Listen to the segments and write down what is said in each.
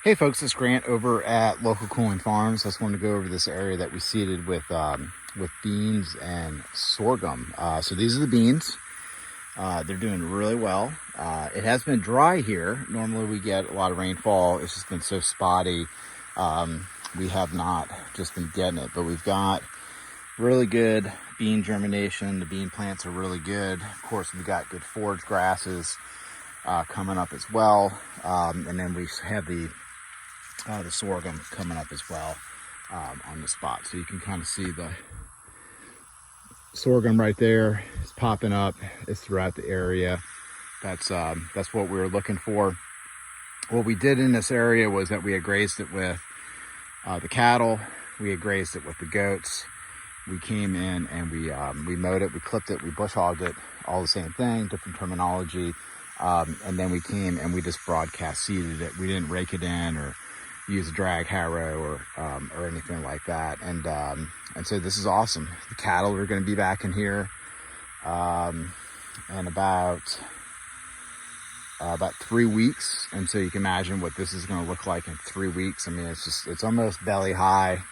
Hey folks, it's Grant over at Local Cooling Farms. I just wanted to go over this area that we seeded with beans and sorghum. So these are the beans. They're doing really well. It has been dry here. Normally we get a lot of rainfall. It's just been so spotty. We have not just been getting it, but we've got really good bean germination. The bean plants are really good. Of course, we've got good forage grasses coming up as well. And then we have the sorghum coming up as well on the spot. So you can kind of see the sorghum right there. It's popping up. It's throughout the area. That's what we were looking for. What we did in this area was that we had grazed it with the cattle. We had grazed it with the goats. We came in and we mowed it, we clipped it, we bush hogged it, all the same thing, different terminology. And then we came and we just broadcast seeded it. We didn't rake it in or use a drag harrow or anything like that. And so this is awesome. The cattle are going to be back in here in about 3 weeks. And so you can imagine what this is going to look like in 3 weeks. I mean, it's almost belly high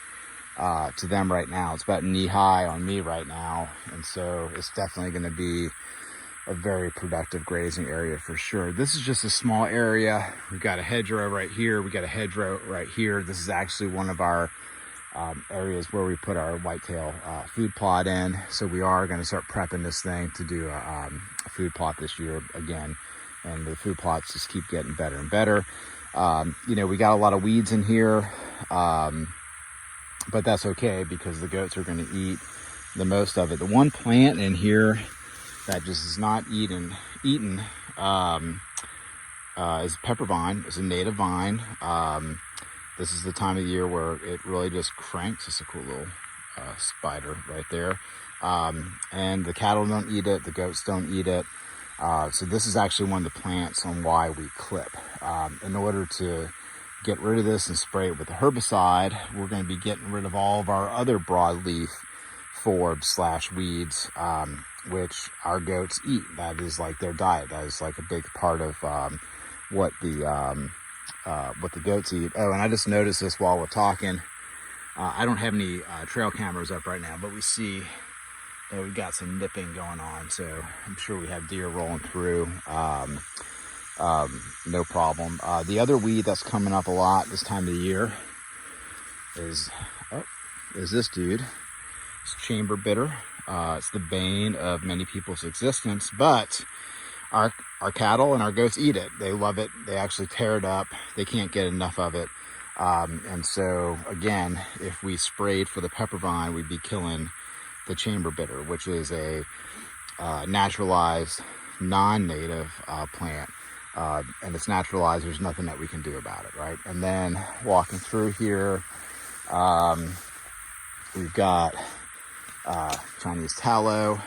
to them right now. It's about knee high on me right now. And so it's definitely going to be a very productive grazing area for sure. This is just a small area. We've got a hedgerow right here. We got a hedgerow right here. This is actually one of our areas where we put our whitetail food plot in. So we are going to start prepping this thing to do a food plot this year again. And the food plots just keep getting better and better. We got a lot of weeds in here, but that's okay because the goats are going to eat the most of it. The one plant in here that just is not eaten is pepper vine. It's a native vine. This is the time of year where it really just cranks. It's a cool little spider right there. And the cattle don't eat it. The goats don't eat it. So this is actually one of the plants on why we clip. In order to get rid of this and spray it with a herbicide, we're going to be getting rid of all of our other broadleaf forbs / weeds, which our goats eat. That is like their diet. That is like a big part of what the goats eat. Oh, and I just noticed this while we're talking. I don't have any trail cameras up right now, but we see that we've got some nipping going on. So I'm sure we have deer rolling through. No problem. The other weed that's coming up a lot this time of the year is this dude. It's chamber bitter. It's the bane of many people's existence, but our cattle and our goats eat it. They love it. They actually tear it up. They can't get enough of it. And so again, if we sprayed for the pepper vine, we'd be killing the chamber bitter, which is a naturalized, non-native plant. And it's naturalized. There's nothing that we can do about it, right? And then walking through here, we've got Chinese tallow,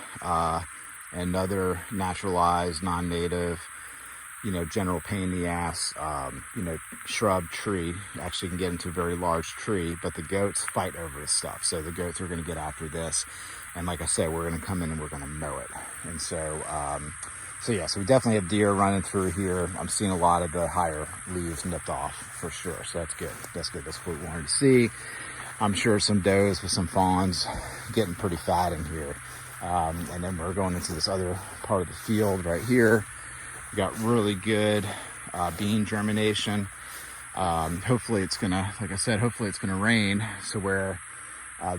another naturalized, non-native, general pain in the ass, shrub tree. Actually can get into a very large tree, but the goats fight over this stuff. So the goats are going to get after this. And like I said, we're going to come in and we're going to mow it. And so, so we definitely have deer running through here. I'm seeing a lot of the higher leaves nipped off for sure. So that's good. That's good. That's what we wanted to see. I'm sure some does with some fawns getting pretty fat in here. And then we're going into this other part of the field right here. We got really good bean germination. Hopefully it's gonna, like I said, hopefully it's gonna rain. So where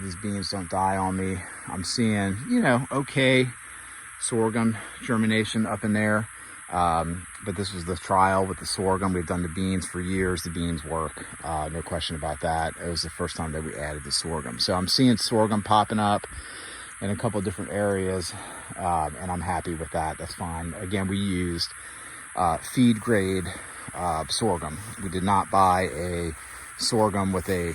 these beans don't die on me. I'm seeing, okay sorghum germination up in there. But this was the trial with the sorghum. We've done the beans for years. The beans work, no question about that. It was the first time that we added the sorghum. So I'm seeing sorghum popping up in a couple of different areas, and I'm happy with that. That's fine. Again, we used feed grade sorghum. We did not buy a sorghum with a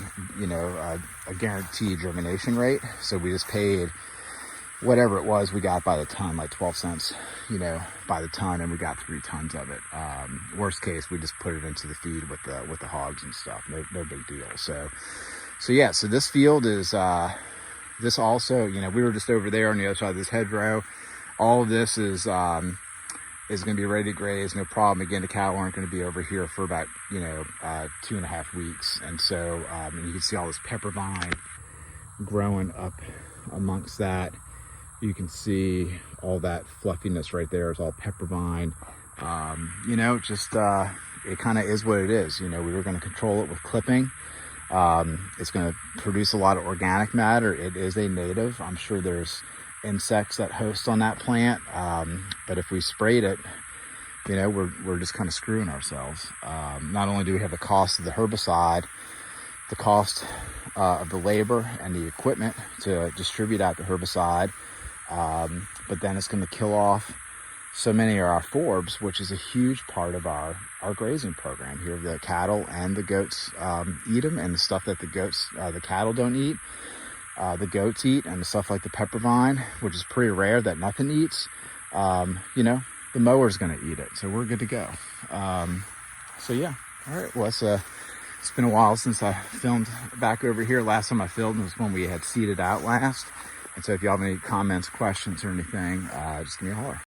guaranteed germination rate. So we just paid whatever it was we got by the ton, like 12 cents, by the ton, and we got 3 tons of it. Worst case, we just put it into the feed with the hogs and stuff. No big deal. So this field is, this also, we were just over there on the other side of this hedgerow. All of this is is going to be ready to graze, no problem. Again, the cattle aren't going to be over here for about, 2.5 weeks. And so, and you can see all this pepper vine growing up amongst that. You can see all that fluffiness right there is all pepper vine. It kind of is what it is. We were going to control it with clipping. It's going to produce a lot of organic matter. It is a native. I'm sure there's insects that host on that plant. But if we sprayed it, we're just kind of screwing ourselves. Not only do we have the cost of the herbicide, the cost of the labor and the equipment to distribute out the herbicide, but then it's going to kill off so many of our forbs, which is a huge part of our grazing program here. The cattle and the goats eat them, and the stuff that the cattle don't eat, the goats eat, and the stuff like the pepper vine, which is pretty rare that nothing eats, the mower's going to eat it. So we're good to go. So yeah, all right. Well, it's been a while since I filmed back over here. Last time I filmed was when we had seeded out last. And so if you have any comments, questions, or anything, just give me a holler.